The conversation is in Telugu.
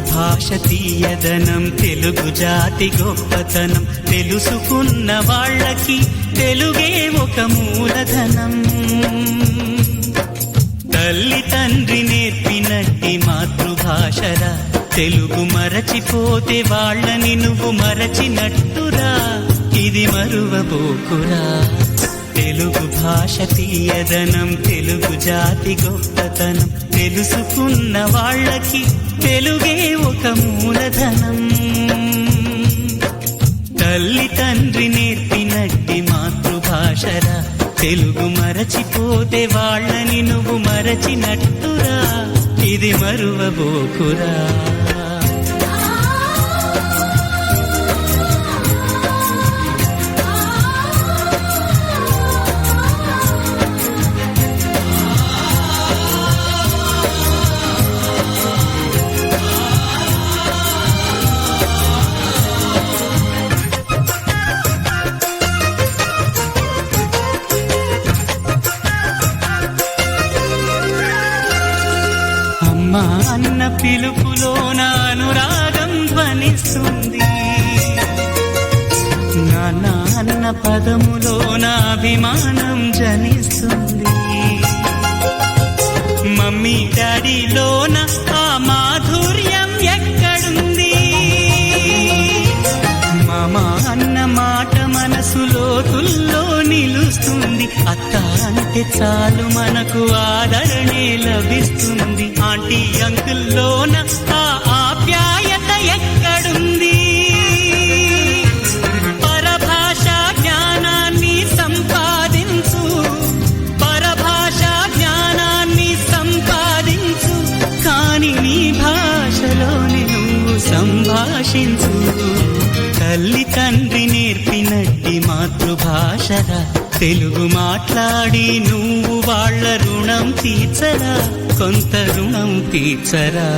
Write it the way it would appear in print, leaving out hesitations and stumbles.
భాష తీయదనం, తెలుగు జాతి గొప్పతనం, తెలుసుకున్న వాళ్ళకి తెలుగే ఒక మూలధనం. తల్లి తండ్రి నేర్పినట్టి మాతృభాషరా, తెలుగు మరచిపోతే వాళ్ళని నువ్వు మరచినట్టురా, ఇది మరువబోకురా. తెలుగు భాష తీయదనం, తెలుగు జాతి గొప్పతనం, తెలుసుకున్న వాళ్ళకి తెలుగే ఒక మూలధనం. తల్లి తండ్రి నేర్పినట్టి మాతృభాషరా, తెలుగు మరచిపోతే వాళ్ళని నువ్వు మరచినట్టురా, ఇది మరువబోకురా. అమ్మా అన్న పిలుపులోన అనురాగం ధ్వనిస్తుంది, నాన్న అన్న పదములోన అభిమానం జనిస్తుంది. మమ్మీ డాడీలోన ఆ మాధుర్యం ఎక్కడుంది? మామా అన్న మాట మనసులో తుల్లో నిలుస్తుంది. అత్త అంటే చాలు మనకు ఆదరణే లభిస్తుంది. ఆంటీ అంకుల్లోన ఆ ఆప్యాయత ఎక్కడుంది? పరభాషా జ్ఞానాన్ని సంపాదించు, పరభాషా జ్ఞానాన్ని సంపాదించు, కాని నీ భాషలోని నువ్వు సంభాషించు. తల్లి తండ్రి నేర్పినట్టి మాతృభాషరా, తెలుగు మాట్లాడి నువ్వు వాళ్ళ రుణం తీర్చరా, కొంత రుణం తీర్చరా.